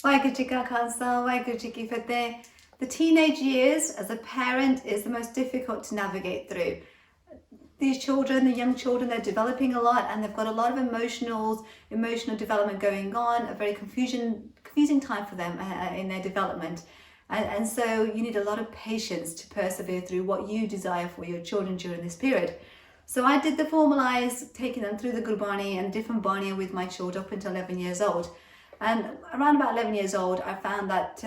Waheguru Ji Ka Khalsa, Waheguru Ji Ki Fateh. The teenage years as a parent is the most difficult to navigate through. These children, the young children, they're developing a lot and they've got a lot of emotional development going on, a very confusing time for them in their development. And so you need a lot of patience to persevere through what you desire for your children during this period. So I did the formalized, taking them through the Gurbani and different Bania with my children up until 11 years old. And around about 11 years old, I found that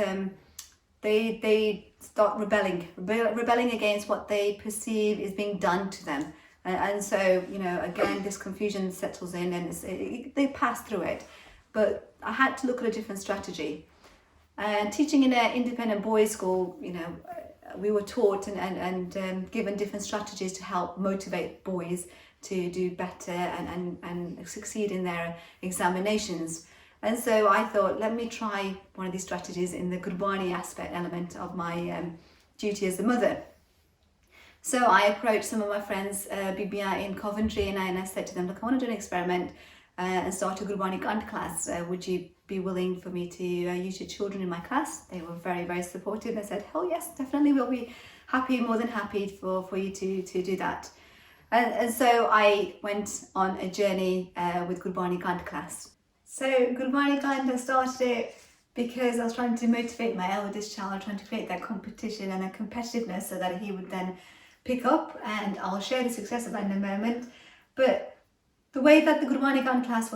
they start rebelling against what they perceive is being done to them. And so, you know, again, this confusion settles in and they pass through it. But I had to look at a different strategy. And teaching in an independent boys' school, you know, we were taught and given different strategies to help motivate boys to do better and succeed in their examinations. And so I thought, let me try one of these strategies in the Gurbani aspect element of my duty as a mother. So I approached some of my friends, Bibia in Coventry, and I said to them, look, I want to do an experiment and start a Gurbani Gant class. Would you be willing for me to use your children in my class? They were very, very supportive. They said, oh yes, definitely, we'll be happy, more than happy for you to do that. And so I went on a journey with Gurbani Gant class. So Gurbani Gant, I started it because I was trying to motivate my eldest child, trying to create that competition and a competitiveness so that he would then pick up, and I'll share the success of that in a moment. But the way that the Gurbani Gant class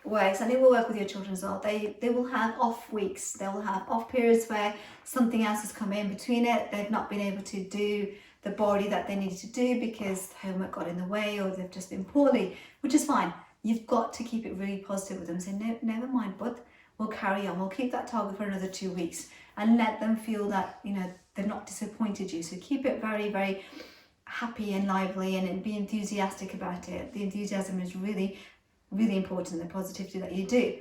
works, and it will work with your children as well, they will have off weeks, they will have off periods where something else has come in between it, they've not been able to do the body that they needed to do because homework got in the way or they've just been poorly, which is fine. You've got to keep it really positive with them. Say, no, never mind, but we'll carry on. We'll keep that target for another 2 weeks and let them feel that, you know, they've not disappointed you. So keep it very, very happy and lively and be enthusiastic about it. The enthusiasm is really, really important, the positivity that you do.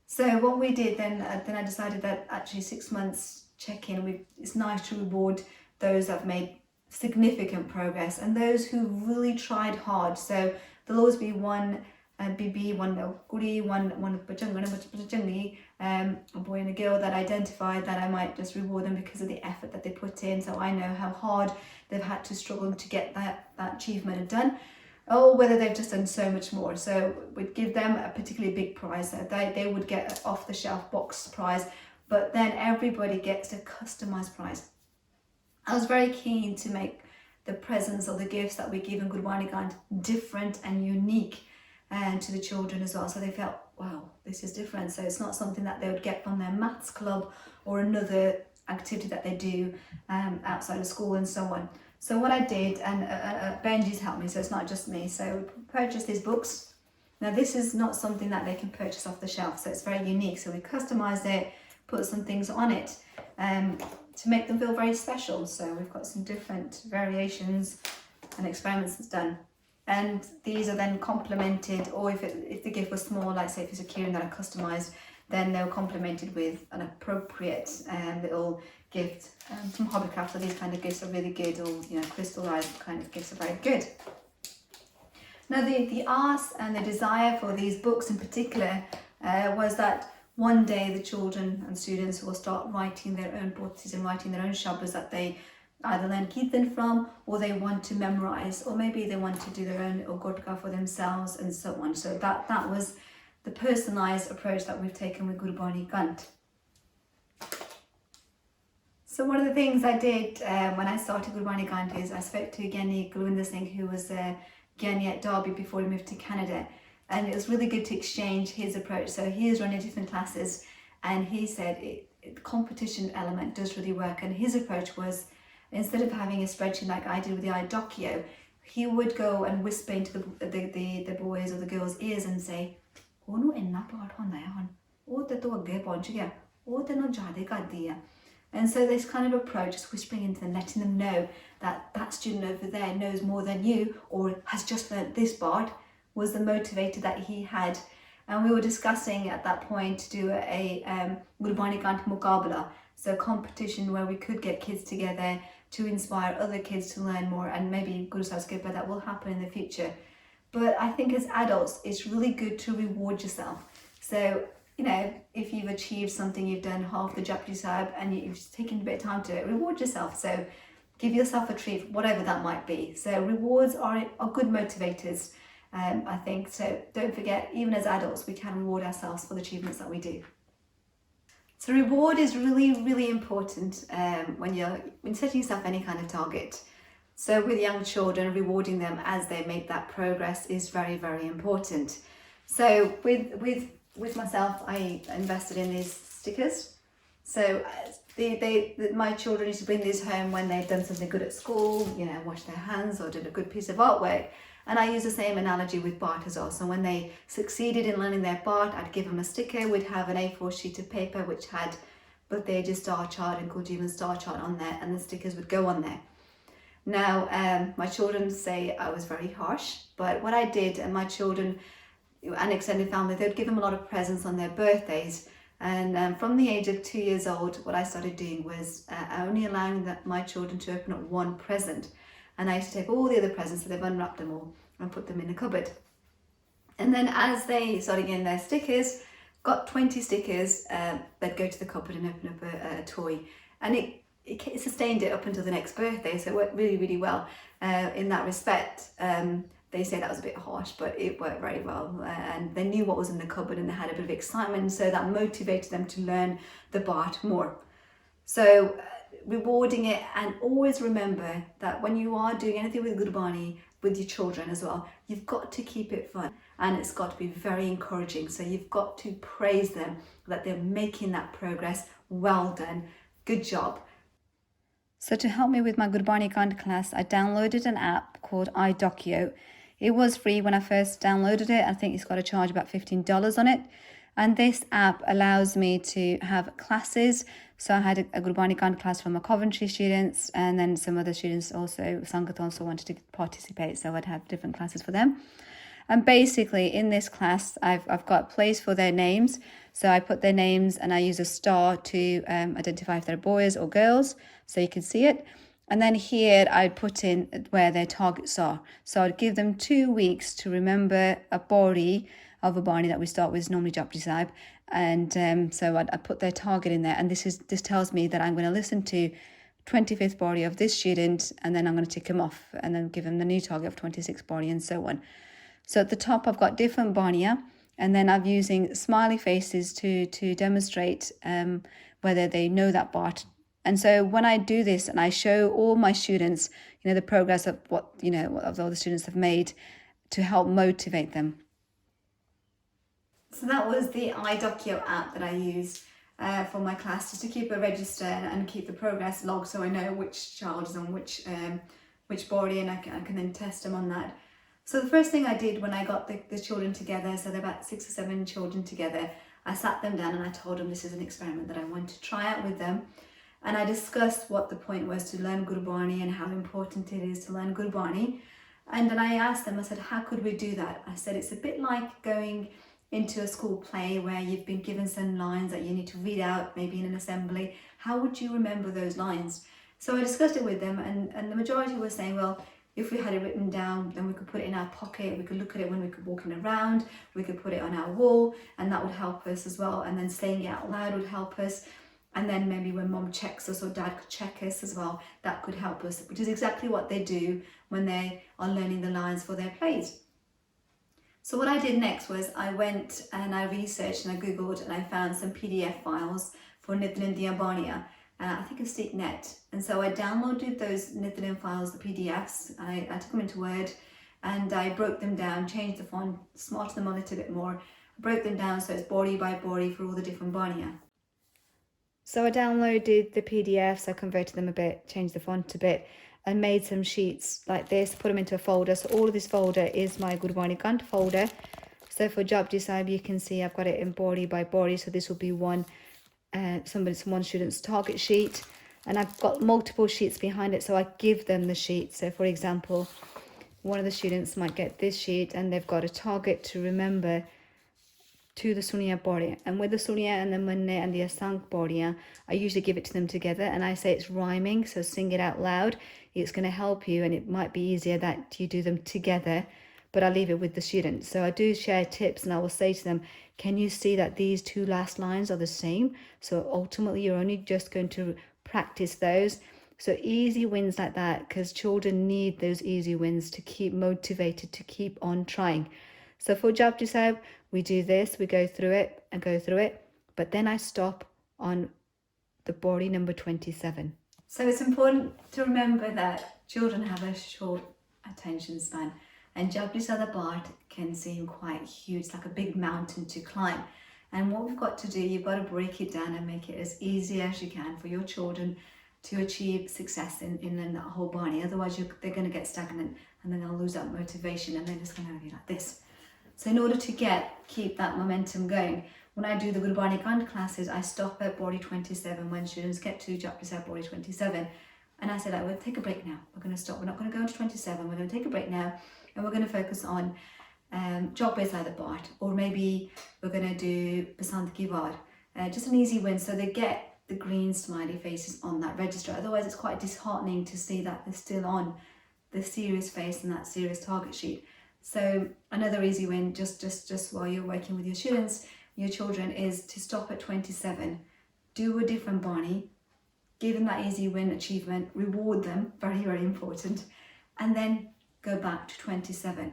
So what we did then I decided that actually 6 months check-in, it's nice to reward those that have made significant progress and those who really tried hard. So there'll always be one BB, one Guri, one a boy and a girl that identified that I might just reward them because of the effort that they put in. So I know how hard they've had to struggle to get that achievement done, or whether they've just done so much more. So we'd give them a particularly big prize. So they would get an off-the-shelf box prize, but then everybody gets a customized prize. I was very keen to make the presents or the gifts that we give in Gurbani Gant different and unique to the children as well, so they felt, wow, this is different. So it's not something that they would get from their maths club or another activity that they do outside of school and so on. So what I did, and Benji's helped me, so it's not just me, so we purchased these books. Now this is not something that they can purchase off the shelf, so it's very unique. So we customized it, put some things on it to make them feel very special. So we've got some different variations and experiments that's done. And these are then complemented, or if the gift was small, like say if it's a keyring that I customized, then they're complemented with an appropriate little gift from Hobbycraft. So these kind of gifts are really good, or you know, crystallized kind of gifts are very good. Now the ask and the desire for these books in particular was that one day the children and students will start writing their own books and writing their own shabbas that they either learn Kirtan from, or they want to memorize, or maybe they want to do their own Ogotka for themselves and so on. So that was the personalized approach that we've taken with Gurbani Gant. So one of the things I did when I started Gurbani Gant is I spoke to Gyani Gulwinder Singh, who was Gyani at Derby before he moved to Canada, and it was really good to exchange his approach. So he is running different classes, and he said the competition element does really work, and his approach was, instead of having a spreadsheet like I did with the iDocio, he would go and whisper into the boys or the girls' ears and say, "Oh no, enna path honda hai hon. Oh te to agge pahunch gaya. Oh te no jyada kar diya." And so this kind of approach, just whispering into them, letting them know that that student over there knows more than you or has just learnt this part, was the motivator that he had. And we were discussing at that point to do a Gurbani Gant Mukabala, so a competition where we could get kids together to inspire other kids to learn more, and maybe Guru Sahib Skipper, that will happen in the future. But I think as adults, it's really good to reward yourself. So you know, if you've achieved something, you've done half the Japji Sahib and you've just taken a bit of time to reward yourself. So give yourself a treat, whatever that might be. So rewards are good motivators, I think. So don't forget, even as adults, we can reward ourselves for the achievements that we do. So reward is really, really important when setting yourself any kind of target. So with young children, rewarding them as they make that progress is very, very important. So with myself, I invested in these stickers. So my children used to bring these home when they've done something good at school, you know, washed their hands or did a good piece of artwork. And I use the same analogy with Bart as well. So when they succeeded in learning their Bart, I'd give them a sticker. We'd have an A4 sheet of paper which had both the ages star chart and Kuljeevan star chart on there, and the stickers would go on there. Now, my children say I was very harsh, but what I did, and my children and extended family, they'd give them a lot of presents on their birthdays. And from the age of 2 years old, what I started doing was only allowing my children to open up one present. And I used to take all the other presents, so they've unwrapped them all and put them in a cupboard. And then as they started getting their stickers, got 20 stickers, they'd go to the cupboard and open up a toy. And it sustained it up until the next birthday, so it worked really, really well in that respect. They say that was a bit harsh, but it worked very well. And they knew what was in the cupboard and they had a bit of excitement, so that motivated them to learn the Bart more. So rewarding it, and always remember that when you are doing anything with Gurbani, with your children as well, you've got to keep it fun and it's got to be very encouraging. So you've got to praise them that they're making that progress. Well done, good job. So to help me with my Gurbani Kant class, I downloaded an app called iDocio. It was free when I first downloaded it. I think it's got to charge about $15 on it. And this app allows me to have classes. So I had a Gurbani Kant class from my Coventry students, and then some other students also, Sangat also wanted to participate. So I'd have different classes for them. And basically in this class, I've got a place for their names. So I put their names and I use a star to identify if they're boys or girls, so you can see it. And then here I put in where their targets are. So I'd give them 2 weeks to remember a body of a Barney that we start with, is normally Japji Sahib. And so I put their target in there. And this tells me that I'm going to listen to 25th body of this student, and then I'm going to tick them off and then give them the new target of 26th body and so on. So at the top, I've got different Barnia, and then I'm using smiley faces to demonstrate whether they know that Bart. And so when I do this and I show all my students, the progress of what all the students have made to help motivate them. So that was the iDocio app that I used for my class, just to keep a register and keep the progress log, so I know which child is on which body, and I can then test them on that. So the first thing I did when I got the children together, so there are about 6 or 7 children together, I sat them down and I told them this is an experiment that I want to try out with them. And I discussed what the point was to learn Gurbani and how important it is to learn Gurbani. And then I asked them, I said, how could we do that? I said, it's a bit like going into a school play where you've been given some lines that you need to read out, maybe in an assembly. How would you remember those lines? So I discussed it with them, and the majority were saying, well, if we had it written down, then we could put it in our pocket, we could look at it when we could walking around, we could put it on our wall, and that would help us as well. And then saying it out loud would help us. And then maybe when mom checks us or dad could check us as well, that could help us, which is exactly what they do when they are learning the lines for their plays. So what I did next was I went and I researched and I Googled and I found some PDF files for Nithin Diabania, I think a StickNet. And so I downloaded those Nithin files, the PDFs, I took them into Word and I broke them down, changed the font, smartened them a little bit more, broke them down so it's body by body for all the different Bania. So I downloaded the PDFs, I converted them a bit, changed the font a bit, and made some sheets like this, put them into a folder. So all of this folder is my Gurbani Kant folder. So for Japji Sahib, you can see I've got it in body by body. So this will be one student's target sheet, and I've got multiple sheets behind it. So I give them the sheet. So for example, one of the students might get this sheet and they've got a target to remember to the Sunya body, and with the Sunya and the Manne and the Asank body, I usually give it to them together and I say it's rhyming, so sing it out loud. It's going to help you, and it might be easier that you do them together, but I leave it with the students. So I do share tips, and I will say to them, can you see that these two last lines are the same? So ultimately you're only just going to practice those. So easy wins like that, because children need those easy wins to keep motivated, to keep on trying. So for Japji Sahib, we do this, we go through it and go through it, but then I stop on the body number 27. So it's important to remember that children have a short attention span, and Japji Sahib part can seem quite huge, like a big mountain to climb. And what we've got to do, you've got to break it down and make it as easy as you can for your children to achieve success in that whole body. Otherwise they're going to get stagnant, and then they'll lose that motivation, and they're just going to be like this. So in order to keep that momentum going, when I do the Gurbani Kant classes, I stop at body 27 when students get to Japji Sahib body 27. And I said, we'll take a break now. We're going to stop. We're not going to go into 27. We're going to take a break now, and we're going to focus on Japji Sahib part, or maybe we're going to do Basant Ki Waar. Just an easy win, so they get the green smiley faces on that register. Otherwise, it's quite disheartening to see that they're still on the serious face and that serious target sheet. So another easy win, just while you're working with your students, your children, is to stop at 27, do a different Bani, give them that easy win achievement, reward them, very, very important, and then go back to 27.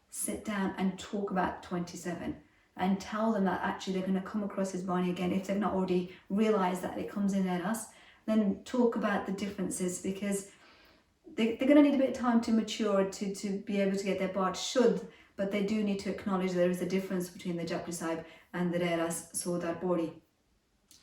Sit down and talk about 27 and tell them that actually they're going to come across this Bani again if they've not already realised that it comes in at us. Then talk about the differences, because they're going to need a bit of time to mature to be able to get their part should, but they do need to acknowledge there is a difference between the Japji Sahib and the Reras Sodar body.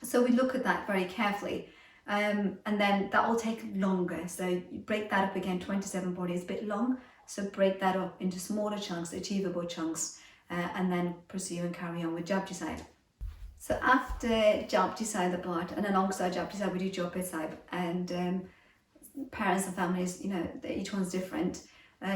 So we look at that very carefully, and then that will take longer. So you break that up again. 27 body is a bit long, so break that up into smaller chunks, achievable chunks, and then pursue and carry on with Japji Sahib. So after Japji Sahib the part, and alongside Japji Sahib we do Japji Sahib, and parents and families, each one's different.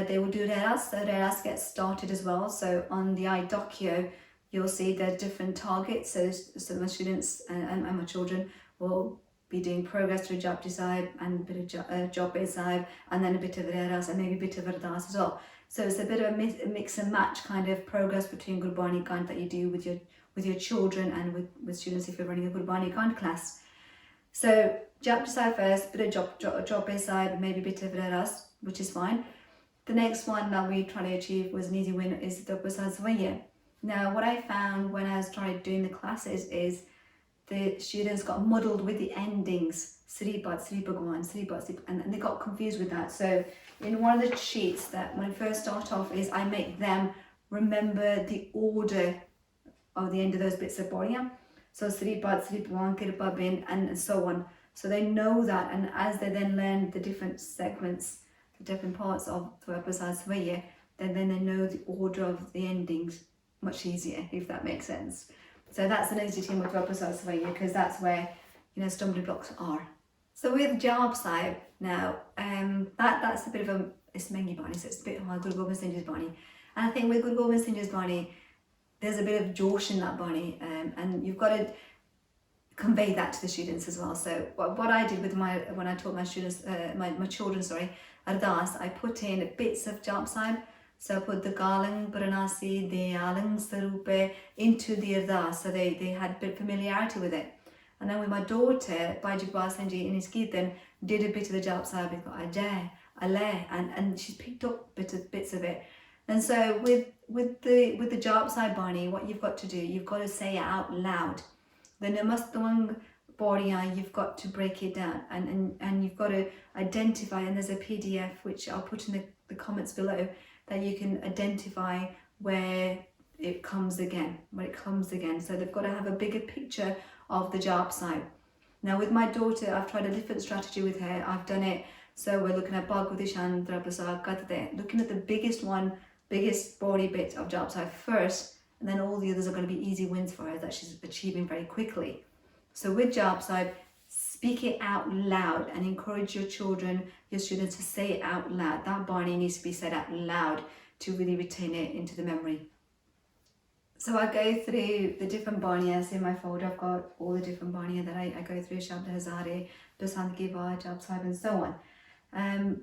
They will do Reras. So Reras gets started as well. So on the iDocio, you'll see there's different targets. So my students and my children will be doing progress through Japji Sahib and a bit of Japji Sahib, and then a bit of Reras and maybe a bit of Ardas as well. So it's a bit of a mix and match kind of progress between Gurbani Kant that you do with your children and with students if you're running a Gurbani Kant class. So Japji Sahib first, bit of Japji Sahib, maybe a bit of Reras, which is fine. The next one that we try to achieve was an easy win is the Basant Swaya. Now what I found when I was trying doing the classes is the students got muddled with the endings, Sripat, Sri Bhagwan, Sripat, and they got confused with that. So in one of the sheets that when I first start off is I make them remember the order of the end of those bits of Boriya. So Sripat, Sri Bhagwan, Kirpa Bin, and so on. So they know that, and as they then learn the different segments, the different parts of the Basant Swaya, then they know the order of the endings much easier, if that makes sense. So that's an easy thing with Basant Swaya, because that's where stumbling blocks are. So with Japji Sahib now, that's a bit of a Ismengi Bani, so it's a bit like Guru Gobind Singh Ji's Bani. And I think with Guru Gobind Singh Ji's Bani, there's a bit of Josh in that Bani, and you've got to convey that to the students as well. So what I did with when I taught my students, my children, Ardas, I put in bits of Japji Sahib. So I put the Galang, Paranasi, the Alang, Sarupe into the Ardas, so they had a bit of familiarity with it. And then with my daughter, Bajibwa Sanji in his Kirtan, did a bit of the Japji Sahib, we've got Ajay, Ale, and she's picked up bits of it. And so with the Japji Sahib Bani, what you've got to do, you've got to say it out loud. The Namastawang Boriya, you've got to break it down, and you've got to identify, and there's a PDF which I'll put in the comments below, that you can identify where it comes again, So they've got to have a bigger picture of the Japji Sahib. Now with my daughter, I've tried a different strategy with her. I've done it, so we're looking at Bhagavatishan, Drapasa, Katade, looking at the biggest body bit of Japji Sahib first, and then all the others are going to be easy wins for her that she's achieving very quickly. So with Japji Sahib, speak it out loud and encourage your children, your students, to say it out loud. That Bani needs to be said out loud to really retain it into the memory. So I go through the different Baniyas in my folder. I've got all the different Baniya that I go through, Shabda Hazare, Basant Ki Waar, Japji Sahib, and so on.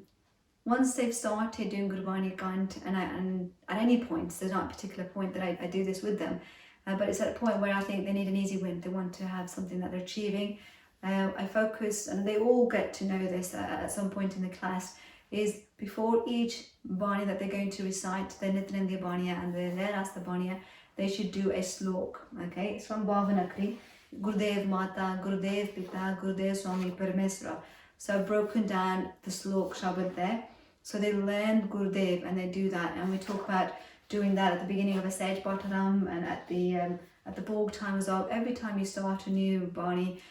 once they've started doing Gurbani Kant, and at any point, there's not a particular point that I do this with them, but it's at a point where I think they need an easy win. They want to have something that they're achieving. I focus, and they all get to know this at some point in the class, is before each Bani that they're going to recite, the Nityanandya Baniya and the Rasta Baniya, they should do a slok. Okay, it's from Bhavanakri. Gurudev Mata, Gurudev Pita, Gurudev Swami Parameswara. So I've broken down the slok Shabad there. So they learn Gurudev and they do that, and we talk about doing that at the beginning of a Sage Bhattaram and at the Bhog time as well. Every time you start a new Bani,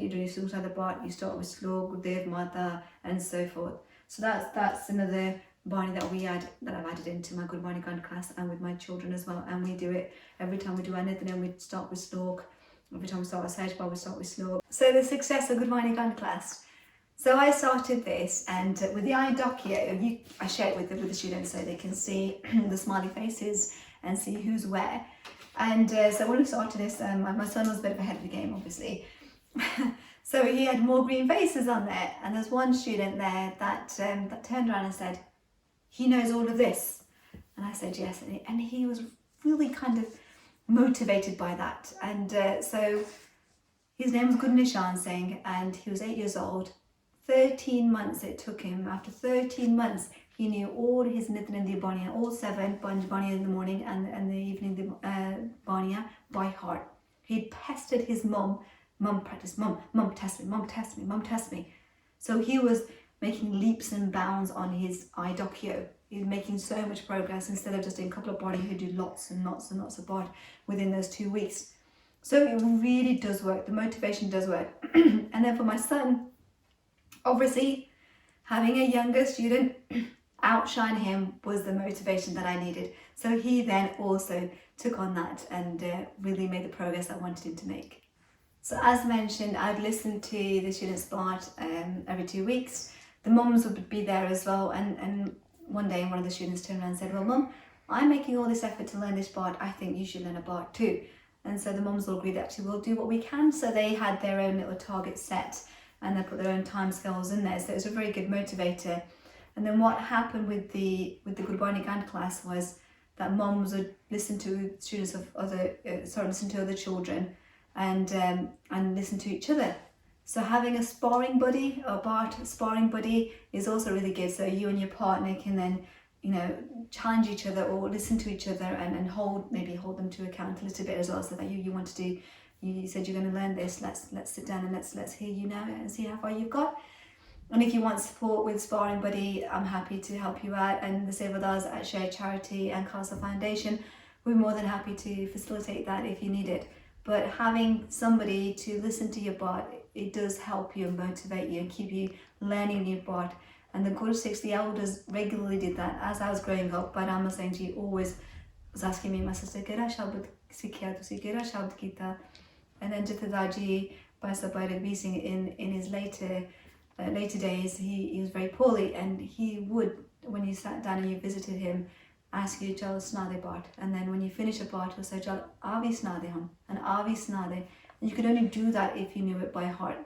you do Suta the Bhat, you start with slok, Gurudev Mata, and so forth. So that's another Bani that I've added into my Gurbani Kant class and with my children as well. And we do it every time we do anything, and we start with slok. Every time we start with Sage Bhat, we start with slok. So the success of Gurbani Kant class. So I started this, and with the eye document, I share it with the students so they can see the smiley faces and see who's where. And so when we started this, my son was a bit of ahead of the game, obviously. So he had more green faces on there, and there's one student there that turned around and said, "He knows all of this." And I said yes, and he was really kind of motivated by that. And so his name was Gurnishan Singh, and he was 8 years old. 13 months it took him. After 13 months, he knew all his Nityanandya Baniya, all 7 Panj Baniya in the morning and the evening Baniya by heart. He pestered his mum practice, mum test me. So he was making leaps and bounds on his IDocio. He was making so much progress instead of just doing a couple of Bani who do lots and lots and lots of Bhat within those 2 weeks. So it really does work. The motivation does work. And then for my son, obviously, having a younger student outshine him was the motivation that I needed. So he then also took on that and really made the progress I wanted him to make. So as mentioned, I'd listen to the students' Bhat every 2 weeks. The mums would be there as well. And one day one of the students turned around and said, "Well, Mum, I'm making all this effort to learn this Bhat. I think you should learn a Bhat too." And so the mums all agreed that we'll do what we can. So they had their own little target set, and they put their own time scales in there. So it was a very good motivator. And then what happened with the Gurbani Kant class was that moms would listen to students of listen to other children and listen to each other. So having a sparring buddy, or Bhat sparring buddy, is also really good. So you and your partner can then, challenge each other or listen to each other and hold them to account a little bit as well. So that you want to do. You said you're going to learn this. Let's sit down and let's hear you now and see how far you've got. And if you want support with Sparring Buddy, I'm happy to help you out. And the Sevadars at Shared Charity and Khalsa Foundation, we're more than happy to facilitate that if you need it. But having somebody to listen to your Bhat, it does help you and motivate you and keep you learning new Bhat. And the Guru Sikhs, the elders, regularly did that. As I was growing up, Rama Singh Ji always was asking me, my sister, "Kera shabad sikhya tusi, kera shabad kita?" And then Jitadaji, by Rabbi Singh, in his later days, he was very poorly, and he would, when you sat down and you visited him, ask you, "Jal snade Bhat." And then when you finish a Bhat, he'll say, "Jal avi snade hum," and avi snade. And you could only do that if you knew it by heart.